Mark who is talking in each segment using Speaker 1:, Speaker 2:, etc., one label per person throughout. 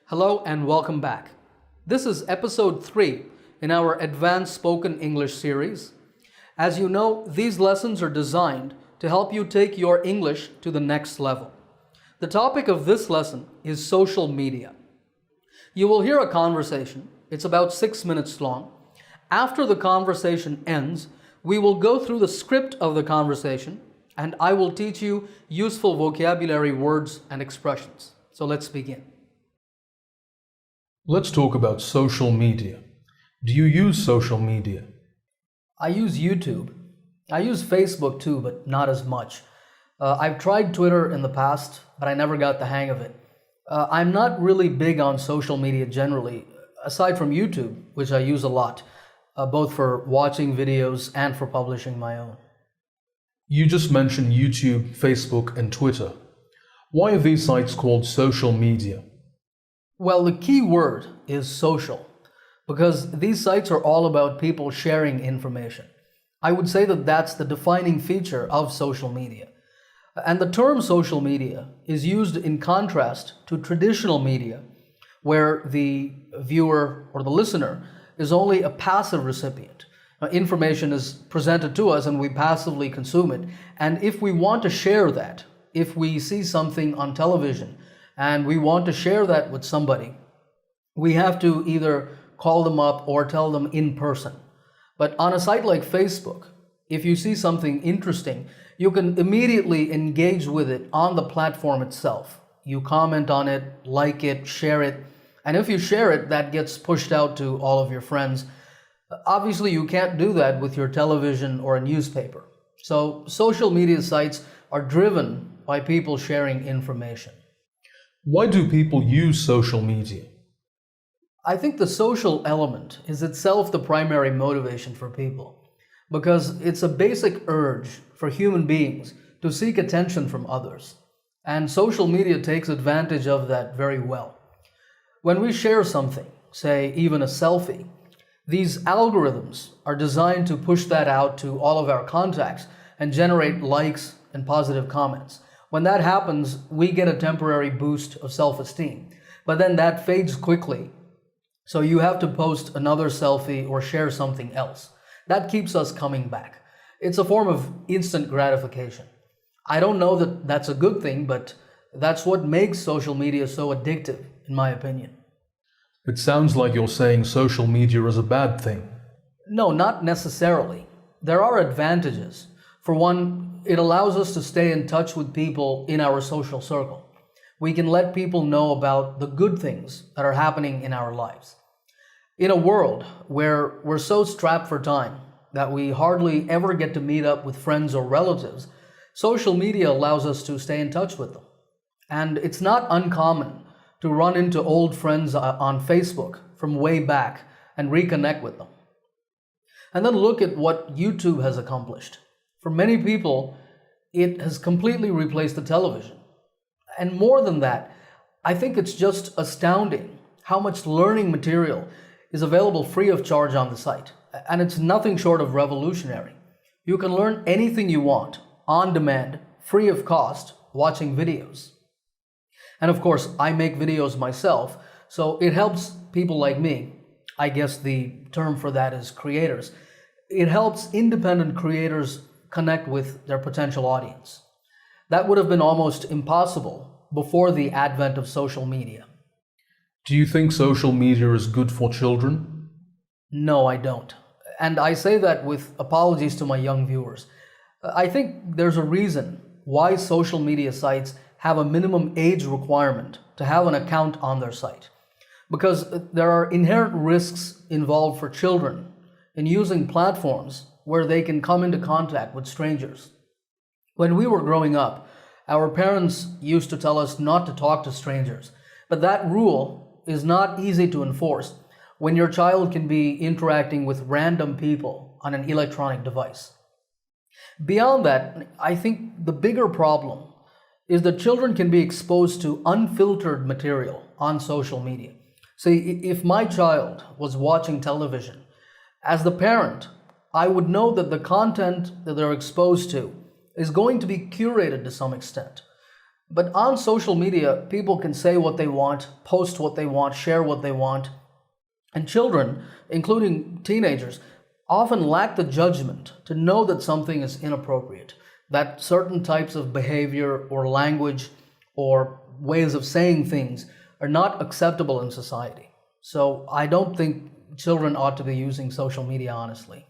Speaker 1: Hello and welcome back. This is episode 3 in our Advanced Spoken English series. As you know, these lessons are designed to help you take your English to the next level. The topic of this lesson is social media. You will hear a conversation. It's about 6 minutes long. After the conversation ends, we will go through the script of the conversation and I will teach you useful vocabulary words and expressions. So let's begin.
Speaker 2: Let's talk about social media. Do you use social media?
Speaker 1: I use YouTube. I use Facebook too, but not as much. I've tried Twitter in the past, but I never got the hang of it. I'm not really big on social media generally, aside from YouTube, which I use a lot, both for watching videos and for publishing my own.
Speaker 2: You just mentioned YouTube, Facebook, and Twitter. Why are these sites called social media?
Speaker 1: Well, the key word is social, because these sites are all about people sharing information. I would say that that's the defining feature of social media. And the term social media is used in contrast to traditional media, where the viewer or the listener is only a passive recipient. Information is presented to us and we passively consume it. And if we want to share that, if we see something on television and we want to share that with somebody, we have to either call them up or tell them in person. But on a site like Facebook, if you see something interesting, you can immediately engage with it on the platform itself. You comment on it, like it, share it, and if you share it, that gets pushed out to all of your friends. Obviously, you can't do that with your television or a newspaper. So social media sites are driven by people sharing information.
Speaker 2: Why do people use social media?
Speaker 1: I think the social element is itself the primary motivation for people, because it's a basic urge for human beings to seek attention from others. And social media takes advantage of that very well. When we share something, say even a selfie, these algorithms are designed to push that out to all of our contacts and generate likes and positive comments. When that happens, we get a temporary boost of self-esteem, but then that fades quickly. So you have to post another selfie or share something else. That keeps us coming back. It's a form of instant gratification. I don't know that that's a good thing, but that's what makes social media so addictive, in my opinion.
Speaker 2: It sounds like you're saying social media is a bad thing.
Speaker 1: No, not necessarily. There are advantages. For one, it allows us to stay in touch with people in our social circle. We can let people know about the good things that are happening in our lives. In a world where we're so strapped for time that we hardly ever get to meet up with friends or relatives, social media allows us to stay in touch with them. And it's not uncommon to run into old friends on Facebook from way back and reconnect with them. And then look at what YouTube has accomplished. For many people, it has completely replaced the television. And more than that, I think it's just astounding how much learning material is available free of charge on the site. And it's nothing short of revolutionary. You can learn anything you want, on demand, free of cost, watching videos. And of course, I make videos myself, so it helps people like me. I guess the term for that is creators. It helps independent creators connect with their potential audience. That would have been almost impossible before the advent of social media.
Speaker 2: Do you think social media is good for children?
Speaker 1: No, I don't. And I say that with apologies to my young viewers. I think there's a reason why social media sites have a minimum age requirement to have an account on their site. Because there are inherent risks involved for children in using platforms where they can come into contact with strangers. When we were growing up, our parents used to tell us not to talk to strangers, but that rule is not easy to enforce when your child can be interacting with random people on an electronic device. Beyond that, I think the bigger problem is that children can be exposed to unfiltered material on social media. See, if my child was watching television, as the parent, I would know that the content that they're exposed to is going to be curated to some extent. But on social media, people can say what they want, post what they want, share what they want. And children, including teenagers, often lack the judgment to know that something is inappropriate, that certain types of behavior or language or ways of saying things are not acceptable in society. So I don't think children ought to be using social media, honestly.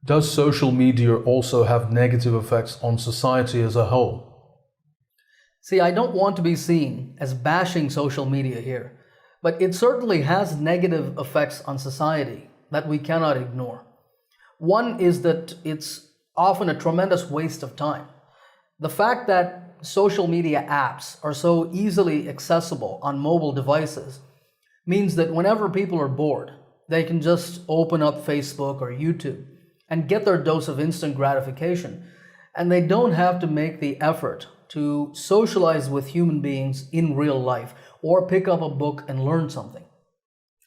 Speaker 2: Does social media also have negative effects on society as a whole?
Speaker 1: See, I don't want to be seen as bashing social media here, but it certainly has negative effects on society that we cannot ignore. One is that it's often a tremendous waste of time. The fact that social media apps are so easily accessible on mobile devices means that whenever people are bored, they can just open up Facebook or YouTube and get their dose of instant gratification, and they don't have to make the effort to socialize with human beings in real life or pick up a book and learn something.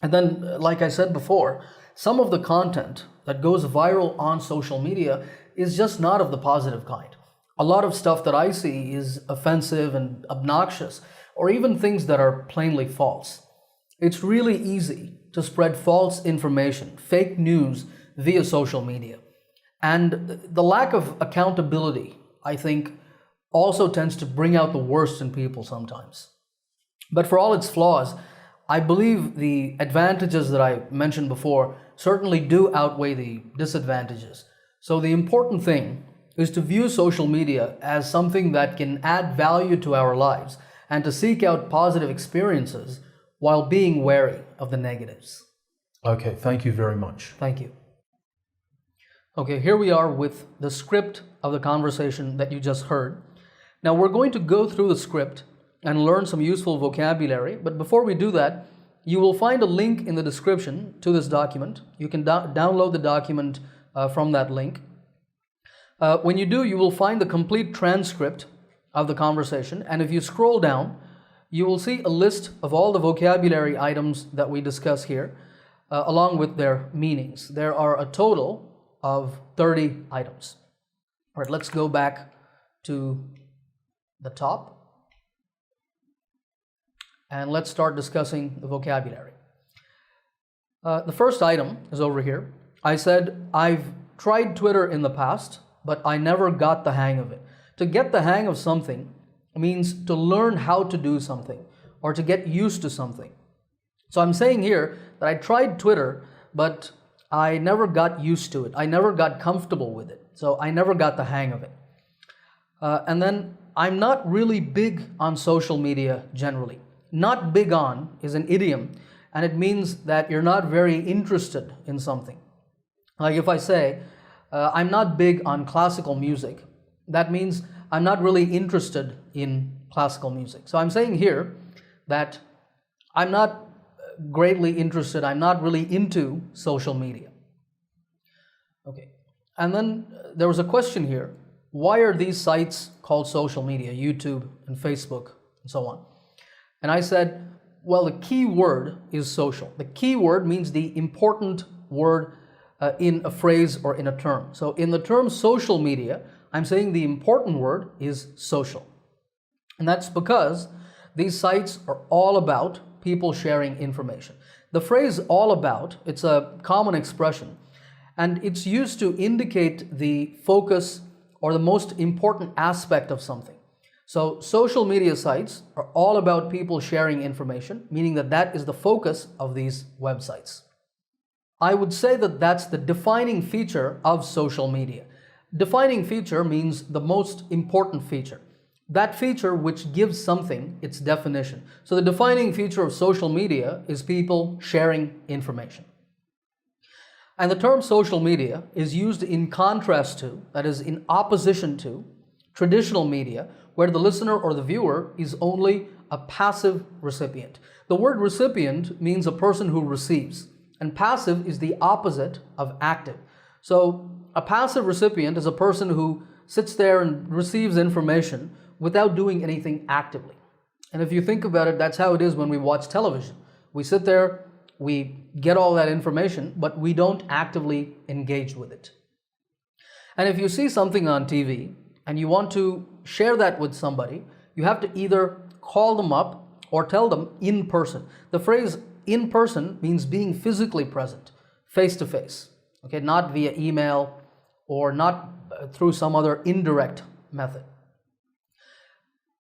Speaker 1: And then, like I said before, some of the content that goes viral on social media is just not of the positive kind. A lot of stuff that I see is offensive and obnoxious, or even things that are plainly false. It's really easy to spread false information, fake news via social media. And the lack of accountability, I think, also tends to bring out the worst in people sometimes. But for all its flaws, I believe the advantages that I mentioned before certainly do outweigh the disadvantages. So the important thing is to view social media as something that can add value to our lives and to seek out positive experiences while being wary of the negatives.
Speaker 2: Okay, thank you very much.
Speaker 1: Thank you. Okay, here we are with the script of the conversation that you just heard. Now we're going to go through the script and learn some useful vocabulary, but before we do that, you will find a link in the description to this document. You can download the document from that link. When you do, you will find the complete transcript of the conversation, and if you scroll down, you will see a list of all the vocabulary items that we discuss here, along with their meanings. There are a total of 30 items. All right, let's go back to the top. And let's start discussing the vocabulary. The first item is over here. I said, I've tried Twitter in the past, but I never got the hang of it. To get the hang of something means to learn how to do something or to get used to something. So I'm saying here that I tried Twitter, but I never got used to it. I never got comfortable with it. So I never got the hang of it. And then I'm not really big on social media generally. Not big on is an idiom, and it means that you're not very interested in something. Like if I say, I'm not big on classical music, that means I'm not really interested in classical music. So I'm saying here that I'm not greatly interested, I'm not really into social media. Okay, and then there was a question here. Why are these sites called social media, YouTube and Facebook and so on? And I said, well, the key word is social. The key word means the important word in a phrase or in a term. So in the term social media, I'm saying the important word is social. And that's because these sites are all about people sharing information. The phrase all about, it's a common expression, and it's used to indicate the focus or the most important aspect of something. So social media sites are all about people sharing information, meaning that that is the focus of these websites. I would say that that's the defining feature of social media. Defining feature means the most important feature. That feature which gives something its definition. So the defining feature of social media is people sharing information. And the term social media is used in contrast to, that is in opposition to, traditional media, where the listener or the viewer is only a passive recipient. The word recipient means a person who receives, and passive is the opposite of active. So a passive recipient is a person who sits there and receives information without doing anything actively. And if you think about it, that's how it is when we watch television. We sit there, we get all that information, but we don't actively engage with it. And if you see something on TV and you want to share that with somebody, you have to either call them up or tell them in person. The phrase in person means being physically present, face to face, okay, not via email or not through some other indirect method.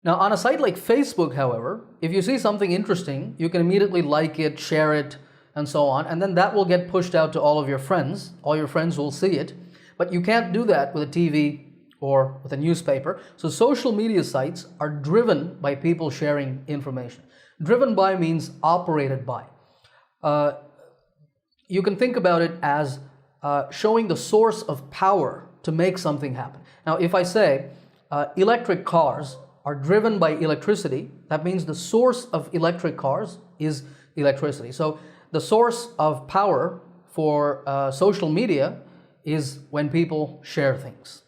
Speaker 1: Now, on a site like Facebook, however, if you see something interesting, you can immediately like it, share it, and so on, and then that will get pushed out to all of your friends. All your friends will see it, but you can't do that with a TV or with a newspaper. So social media sites are driven by people sharing information. Driven by means operated by. You can think about it as showing the source of power to make something happen. Now, if I say electric cars are driven by electricity, that means the source of electric cars is electricity. So the source of power for social media is when people share things.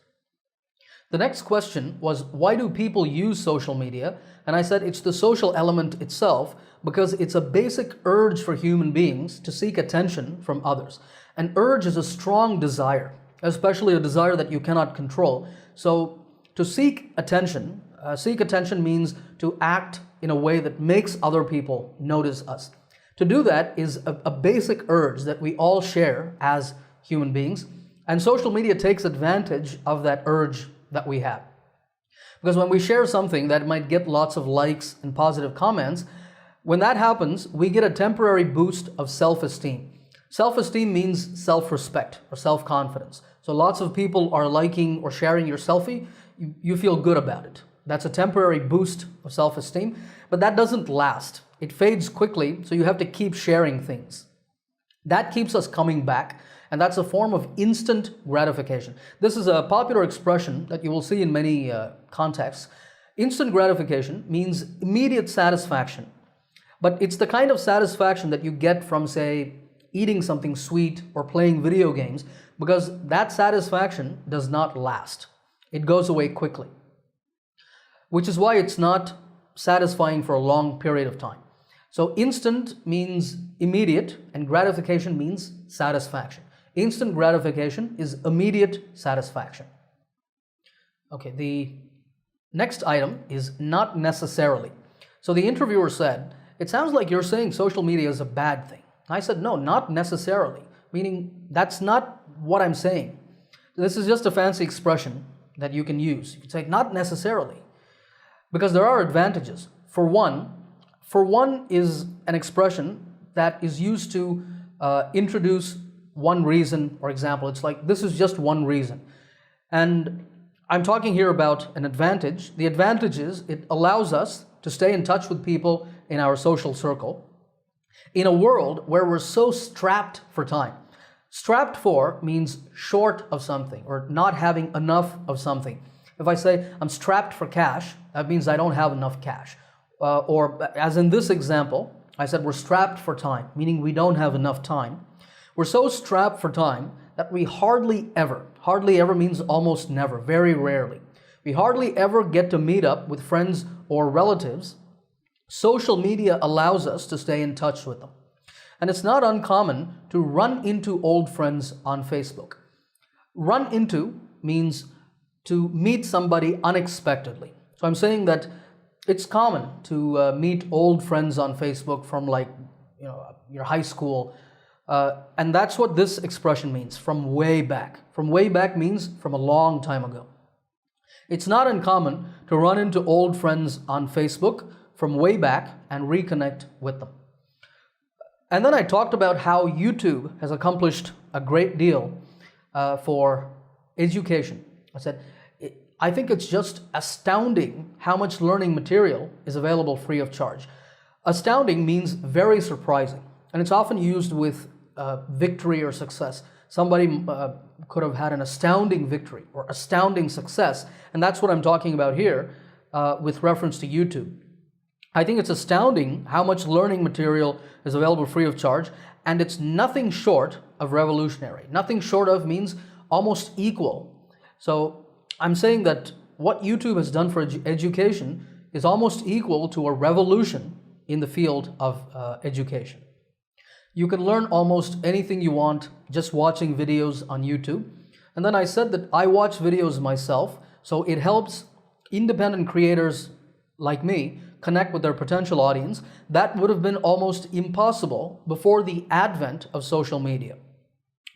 Speaker 1: The next question was, why do people use social media? And I said it's the social element itself, because it's a basic urge for human beings to seek attention from others. An urge is a strong desire, especially a desire that you cannot control. So to seek attention means to act in a way that makes other people notice us. To do that is a basic urge that we all share as human beings, and social media takes advantage of that urge that we have. Because when we share something that might get lots of likes and positive comments, when that happens, we get a temporary boost of self-esteem. Self-esteem means self-respect or self-confidence. So lots of people are liking or sharing your selfie, you feel good about it. That's a temporary boost of self-esteem, but that doesn't last. It fades quickly, so you have to keep sharing things. That keeps us coming back, and that's a form of instant gratification. This is a popular expression that you will see in many contexts. Instant gratification means immediate satisfaction, but it's the kind of satisfaction that you get from, say, eating something sweet or playing video games, because that satisfaction does not last. It goes away quickly, which is why it's not satisfying for a long period of time. So instant means immediate, and gratification means satisfaction. Instant gratification is immediate satisfaction. Okay, the next item is not necessarily. So the interviewer said, it sounds like you're saying social media is a bad thing. I said, no, not necessarily, meaning that's not what I'm saying. This is just a fancy expression that you can use. You can say not necessarily, because there are advantages. For one is an expression that is used to introduce one reason or example. It's like, this is just one reason. And I'm talking here about an advantage. The advantage is it allows us to stay in touch with people in our social circle in a world where we're so strapped for time. Strapped for means short of something or not having enough of something. If I say I'm strapped for cash, that means I don't have enough cash. Or as in this example, I said we're strapped for time, meaning we don't have enough time. We're so strapped for time that we hardly ever means almost never, very rarely. We hardly ever get to meet up with friends or relatives. Social media allows us to stay in touch with them. And it's not uncommon to run into old friends on Facebook. Run into means to meet somebody unexpectedly. So I'm saying that it's common to meet old friends on Facebook from your high school. And that's what this expression means, from way back. From way back means from a long time ago. It's not uncommon to run into old friends on Facebook from way back and reconnect with them. And then I talked about how YouTube has accomplished a great deal for education. I said, I think it's just astounding how much learning material is available free of charge. Astounding means very surprising, and it's often used with victory or success. Somebody could have had an astounding victory or astounding success, and that's what I'm talking about here with reference to YouTube. I think it's astounding how much learning material is available free of charge, and it's nothing short of revolutionary. Nothing short of means almost equal. So I'm saying that what YouTube has done for education is almost equal to a revolution in the field of education. You can learn almost anything you want just watching videos on YouTube. And then I said that I watch videos myself, so it helps independent creators like me, connect with their potential audience, that would have been almost impossible before the advent of social media.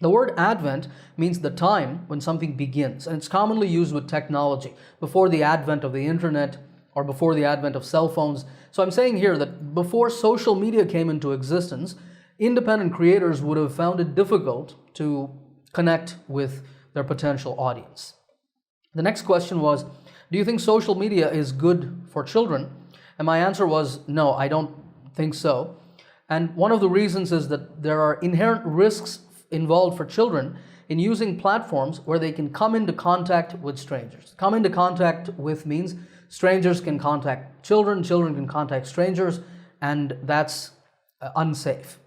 Speaker 1: The word advent means the time when something begins, and it's commonly used with technology, before the advent of the internet or before the advent of cell phones. So I'm saying here that before social media came into existence, independent creators would have found it difficult to connect with their potential audience. The next question was, do you think social media is good for children? And my answer was, no, I don't think so. And one of the reasons is that there are inherent risks involved for children in using platforms where they can come into contact with strangers. Come into contact with means strangers can contact children, children can contact strangers, and that's unsafe.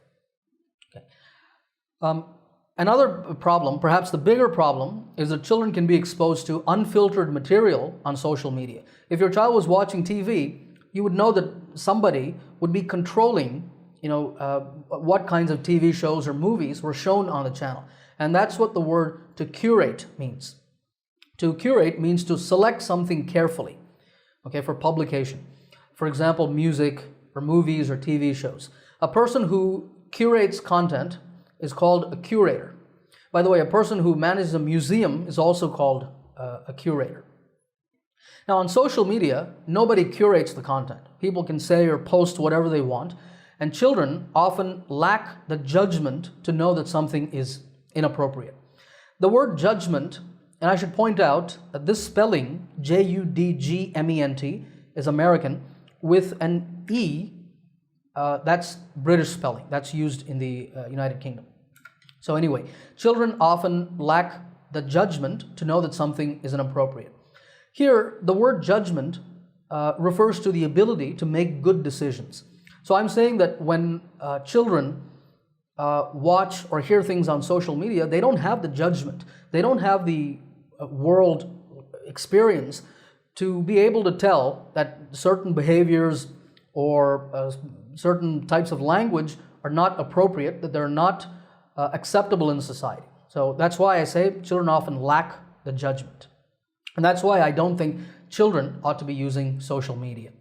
Speaker 1: Okay. Another problem, perhaps the bigger problem, is that children can be exposed to unfiltered material on social media. If your child was watching TV, you would know that somebody would be controlling what kinds of TV shows or movies were shown on the channel. And that's what the word to curate means. To curate means to select something carefully, okay, for publication. For example, music or movies or TV shows. A person who curates content is called a curator. By the way, a person who manages a museum is also called a curator. Now, on social media, nobody curates the content. People can say or post whatever they want, and children often lack the judgment to know that something is inappropriate. The word judgment, and I should point out that this spelling, Judgment, is American, with an E, that's British spelling. That's used in the United Kingdom. So anyway, children often lack the judgment to know that something is inappropriate. Here, the word judgment refers to the ability to make good decisions. So I'm saying that when children watch or hear things on social media, they don't have the judgment. They don't have the world experience to be able to tell that certain behaviors or certain types of language are not appropriate, that they're not acceptable in society. So that's why I say children often lack the judgment. And that's why I don't think children ought to be using social media.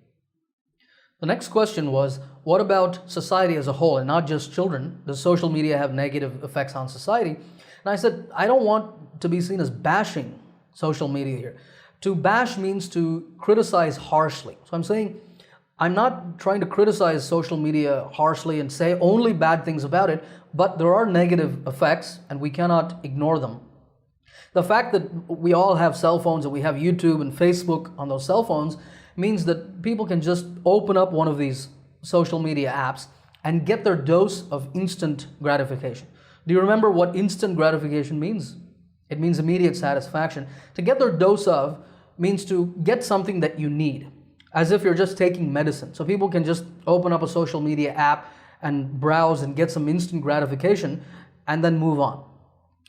Speaker 1: The next question was, what about society as a whole and not just children? Does social media have negative effects on society? And I said, I don't want to be seen as bashing social media here. To bash means to criticize harshly. So I'm saying, I'm not trying to criticize social media harshly and say only bad things about it, but there are negative effects and we cannot ignore them. The fact that we all have cell phones and we have YouTube and Facebook on those cell phones means that people can just open up one of these social media apps and get their dose of instant gratification. Do you remember what instant gratification means? It means immediate satisfaction. To get their dose of means to get something that you need, as if you're just taking medicine. So people can just open up a social media app and browse and get some instant gratification and then move on.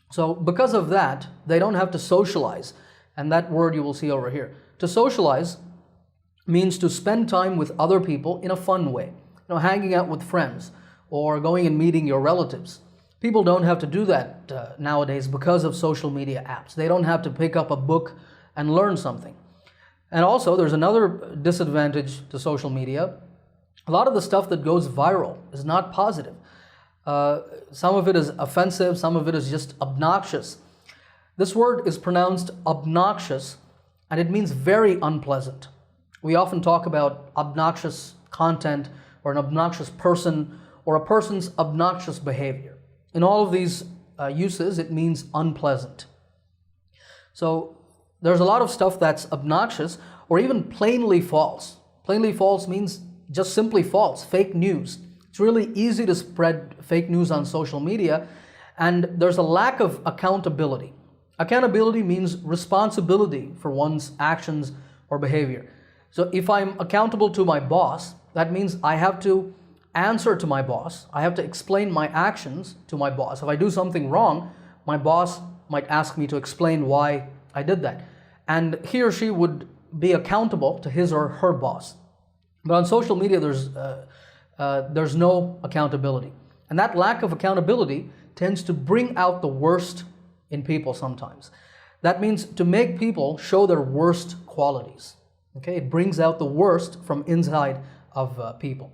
Speaker 1: So because of that, they don't have to socialize. And that word you will see over here. To socialize means to spend time with other people in a fun way. Hanging out with friends or going and meeting your relatives. People don't have to do that nowadays because of social media apps. They don't have to pick up a book and learn something. And also, there's another disadvantage to social media. A lot of the stuff that goes viral is not positive. Some of it is offensive, some of it is just obnoxious. This word is pronounced obnoxious, and it means very unpleasant. We often talk about obnoxious content or an obnoxious person or a person's obnoxious behavior. In all of these uses, it means unpleasant. So there's a lot of stuff that's obnoxious or even plainly false. Plainly false means just simply false, fake news. It's really easy to spread fake news on social media, and there's a lack of accountability. Accountability means responsibility for one's actions or behavior. So if I'm accountable to my boss, that means I have to answer to my boss. I have to explain my actions to my boss. If I do something wrong, my boss might ask me to explain why I did that. And he or she would be accountable to his or her boss. But on social media, there's no accountability. And that lack of accountability tends to bring out the worst in people sometimes. That means to make people show their worst qualities. Okay, it brings out the worst from inside of people.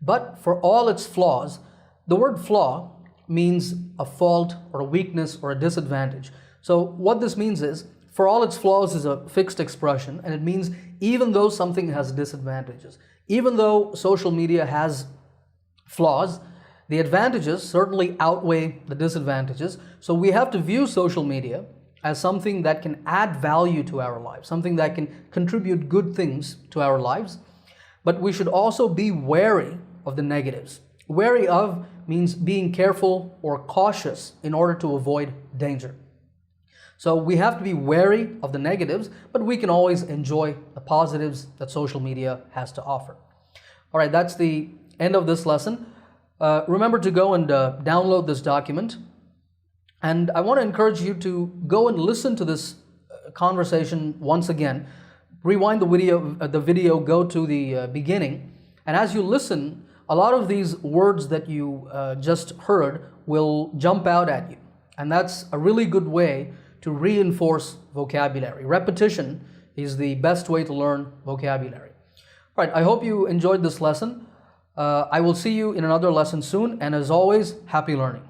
Speaker 1: But for all its flaws, the word flaw means a fault or a weakness or a disadvantage. So what this means is, for all its flaws is a fixed expression, and it means even though something has disadvantages, even though social media has flaws, the advantages certainly outweigh the disadvantages. So we have to view social media as something that can add value to our lives, something that can contribute good things to our lives. But we should also be wary of the negatives. Wary of means being careful or cautious in order to avoid danger. So we have to be wary of the negatives, but we can always enjoy the positives that social media has to offer. All right, that's the end of this lesson. Remember to go and download this document. And I want to encourage you to go and listen to this conversation once again. Rewind the video, go to the beginning. And as you listen, a lot of these words that you just heard will jump out at you. And that's a really good way to reinforce vocabulary. Repetition is the best way to learn vocabulary. All right, I hope you enjoyed this lesson. I will see you in another lesson soon. And as always, happy learning.